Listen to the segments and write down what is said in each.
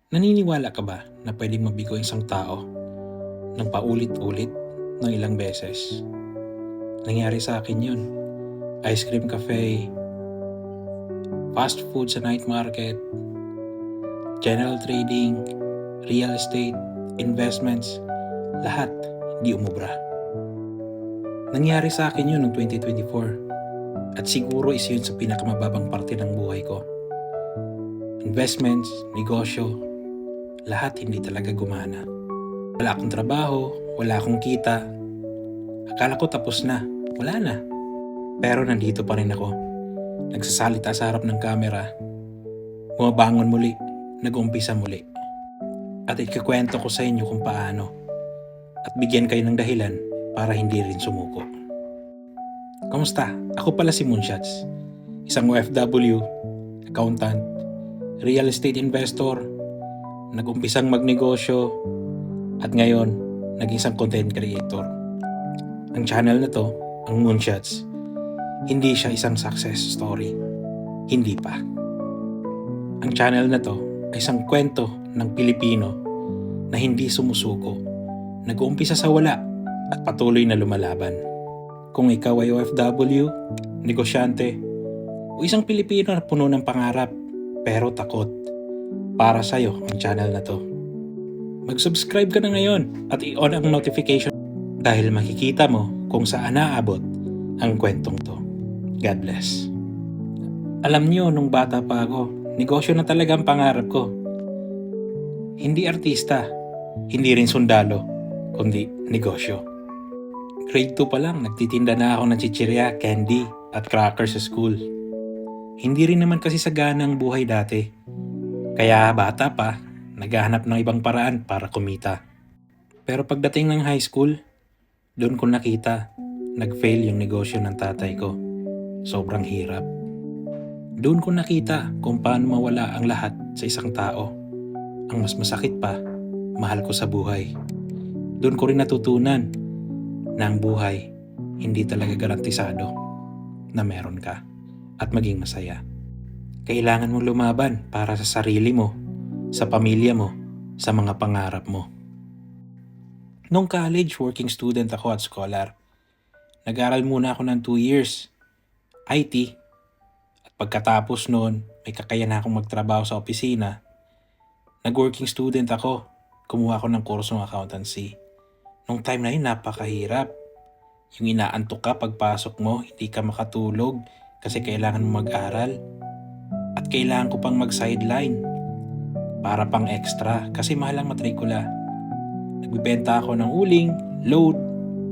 Naniniwala ka ba na pwedeng mabigo ang isang tao ng paulit-ulit ng ilang beses? Nangyari sa akin yun. Ice cream cafe, fast food sa night market, general trading, real estate, investments, lahat di umubra. Nangyari sa akin yun noong 2024 at siguro isa yun sa pinakamababang parte ng buhay ko. Investments, negosyo, lahat hindi talaga gumana. Wala akong trabaho, wala akong kita. Akala ko tapos na, wala na. Pero nandito pa rin ako. Nagsasalita sa harap ng kamera. Bumabangon muli, nag-umpisa muli. At ikukwento ko sa inyo kung paano. At bigyan kayo ng dahilan para hindi rin sumuko. Kamusta? Ako pala si Moonshots. Isang OFW, accountant, real estate investor, nag-umpisang magnegosyo, at ngayon, naging isang content creator. Ang channel na to, ang Moonshots, hindi siya isang success story. Hindi pa. Ang channel na to ay isang kwento ng Pilipino na hindi sumusuko, nag-uumpisa sa wala at patuloy na lumalaban. Kung ikaw ay OFW, negosyante, o isang Pilipino na puno ng pangarap pero takot, para sa'yo ang channel na to. Mag-subscribe ka na ngayon at i-on ang notification dahil makikita mo kung saan naabot ang kwentong to. God bless. Alam niyo, nung bata pa ako, negosyo na talaga ang pangarap ko. Hindi artista, hindi rin sundalo, kundi negosyo. Grade 2 pa lang, nagtitinda na ako ng chichirya, candy, at crackers sa school. Hindi rin naman kasi sagana ang buhay dati. Kaya bata pa, naghahanap ng ibang paraan para kumita. Pero pagdating ng high school, doon ko nakita, nag-fail yung negosyo ng tatay ko. Sobrang hirap. Doon ko nakita kung paano mawala ang lahat sa isang tao. Ang mas masakit pa, mahal ko sa buhay. Doon ko rin natutunan na ang buhay hindi talaga garantisado na meron ka at maging masaya. Kailangan mong lumaban para sa sarili mo, sa pamilya mo, sa mga pangarap mo. Nung college, working student ako at scholar. Nag-aral muna ako ng 2 years, IT. At pagkatapos noon, may kakayahan na akong magtrabaho sa opisina. Nag-working student ako, kumuha ako ng kursong accountancy. Nung time na yun, napakahirap. Yung inaantok ka pagpasok mo, hindi ka makatulog kasi kailangan mo mag-aral. At kailangan ko pang mag-sideline para pang extra kasi mahal ang matrikula. Nagbibenta ako ng uling, load,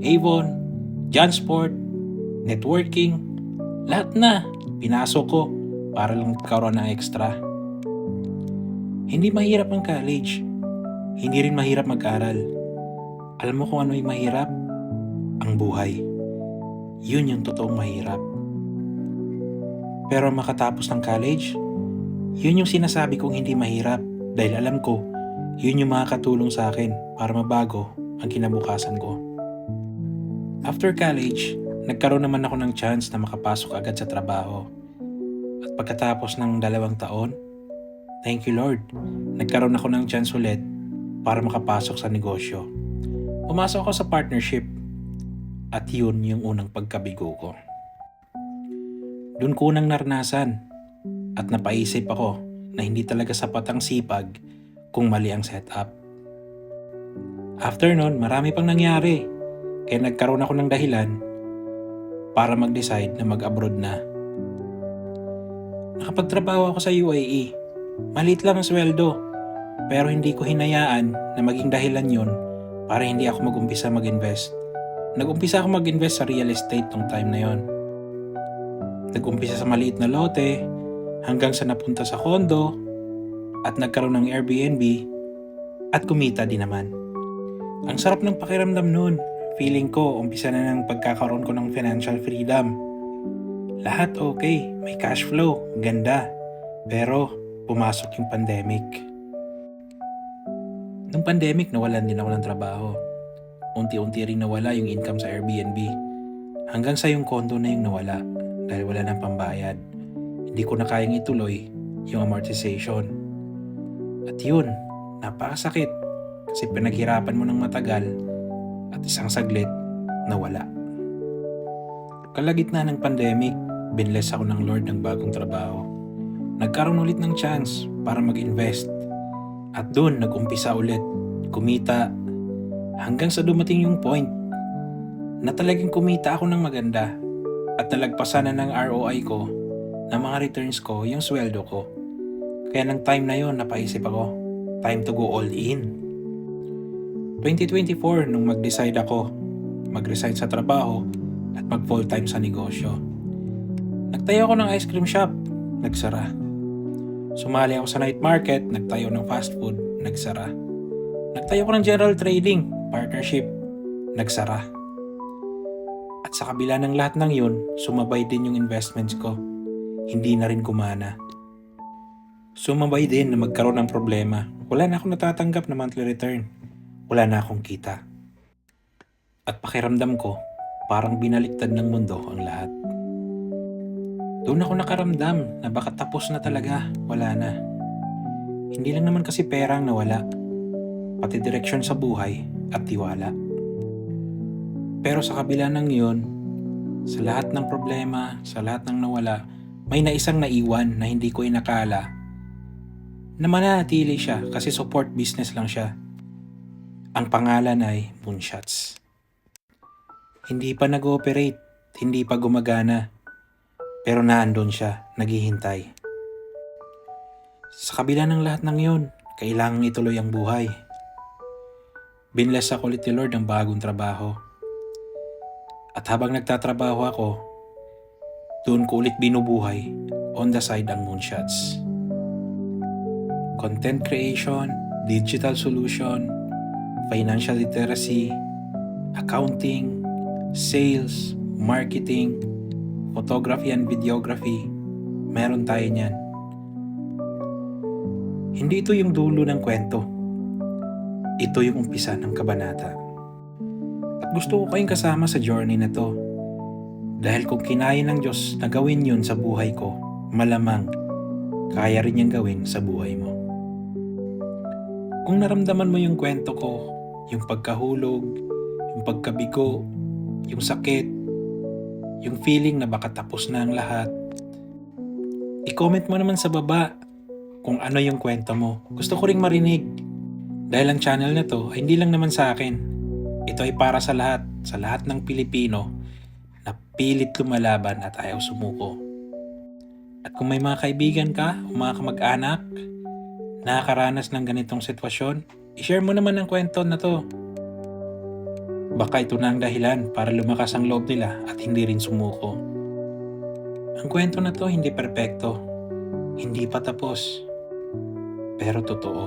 Avon, Jansport, networking, lahat na pinasok ko para lang magkaroon ng extra. Hindi mahirap ang college, hindi rin mahirap mag-aral. Alam mo kung ano yung mahirap? Ang buhay. Yun yung totoong mahirap. Pero makatapos ng college, yun yung sinasabi kong hindi mahirap dahil alam ko, yun yung makakatulong sa akin para mabago ang kinabukasan ko. After college, nagkaroon naman ako ng chance na makapasok agad sa trabaho. At pagkatapos ng 2 taon, thank you Lord, nagkaroon ako ng chance ulit para makapasok sa negosyo. Pumasok ako sa partnership at yun yung unang pagkabigo ko. Doon ko nang naranasan at napaisip ako na hindi talaga sapat ang sipag kung mali ang setup. After nun, marami pang nangyari. Kaya nagkaroon ako ng dahilan para mag-decide na mag-abroad na. Nakapagtrabaho ako sa UAE. Maliit lang ang sweldo. Pero hindi ko hinayaan na maging dahilan yun para hindi ako mag-umpisa mag-invest. Nag-umpisa ako mag-invest sa real estate nung time na yon. Nag-umpisa sa maliit na lote hanggang sa napunta sa condo at nagkaroon ng Airbnb at kumita din naman. Ang sarap ng pakiramdam nun. Feeling ko, umpisa na ng pagkakaroon ko ng financial freedom. Lahat okay, may cash flow, ganda. Pero pumasok yung pandemic. Nung pandemic, nawalan din ako ng trabaho. Unti-unti rin nawala yung income sa Airbnb. Hanggang sa yung condo na yung nawala dahil wala nang pambayad. Hindi ko na kayang ituloy yung amortization. At yun, napakasakit kasi pinaghirapan mo ng matagal at isang saglit nawala. Kalagitnaan ng pandemic, binless ako ng Lord ng bagong trabaho. Nagkaroon ulit ng chance para mag-invest. At doon nag-umpisa ulit, kumita, hanggang sa dumating yung point na talagang kumita ako ng maganda at nalagpasan na ng ROI ko, ng mga returns ko, yung sweldo ko. Kaya ng time na yon napaisip ako, time to go all in. 2024 nung mag-decide ako, mag-resign sa trabaho at mag full time sa negosyo. Nagtayo ako ng ice cream shop, nagsara. Sumali ako sa night market, nagtayo ng fast food, nagsara. Nagtayo ako ng general trading, partnership, nagsara. At sa kabila ng lahat ng yun, sumabay din yung investments ko. Hindi na rin kumana. Sumabay din na magkaroon ng problema. Wala na akong natatanggap na monthly return. Wala na akong kita. At pakiramdam ko, parang binaliktad ng mundo ang lahat. Doon ako nakaramdam na baka tapos na talaga, wala na. Hindi lang naman kasi pera ang nawala, pati direksyon sa buhay at tiwala. Pero sa kabila ng yun, sa lahat ng problema, sa lahat ng nawala, may naisang naiwan na hindi ko inakala na mananatili siya kasi support business lang siya. Ang pangalan ay Moonshots. Hindi pa nag-ooperate, hindi pa gumagana, pero naandun siya, naghihintay. Sa kabila ng lahat ng yun, kailangang ituloy ang buhay. Binless ako ulit ni Lord ng bagong trabaho. At habang nagtatrabaho ako, doon ko ulit binubuhay on the side ang Moonshots. Content creation, digital solution, financial literacy, accounting, sales, marketing, photography and videography, meron tayo niyan. Hindi ito yung dulo ng kwento. Ito yung umpisa ng kabanata. At gusto ko kayong kasama sa journey na to. Dahil kung kinaya ng Diyos na gawin yun sa buhay ko, malamang kaya rin niyang gawin sa buhay mo. Kung naramdaman mo yung kwento ko, yung pagkahulog, yung pagkabigo, yung sakit, yung feeling na baka tapos na ang lahat, i-comment mo naman sa baba kung ano yung kwento mo. Gusto ko ring marinig. Dahil ang channel na to ay hindi lang naman sa akin. Ito ay para sa lahat ng Pilipino na pilit lumalaban at ayaw sumuko. At kung may mga kaibigan ka o mga kamag-anak nakakaranas ng ganitong sitwasyon, i-share mo naman ang kwento na to. Baka ito na ang dahilan para lumakas ang loob nila at hindi rin sumuko. Ang kwento na to hindi perpekto, hindi pa tapos, pero totoo.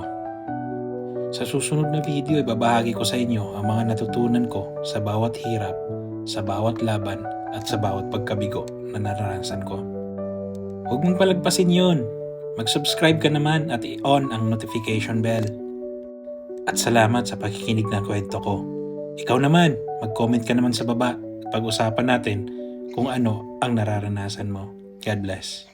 Sa susunod na video, ibabahagi ko sa inyo ang mga natutunan ko sa bawat hirap, sa bawat laban, at sa bawat pagkabigo na naranasan ko. Huwag mong palagpasin yun. Mag-subscribe ka naman at i-on ang notification bell. At salamat sa pakikinig ng kwento ko. Ikaw naman, mag-comment ka naman sa baba. Pag-usapan natin kung ano ang nararanasan mo. God bless.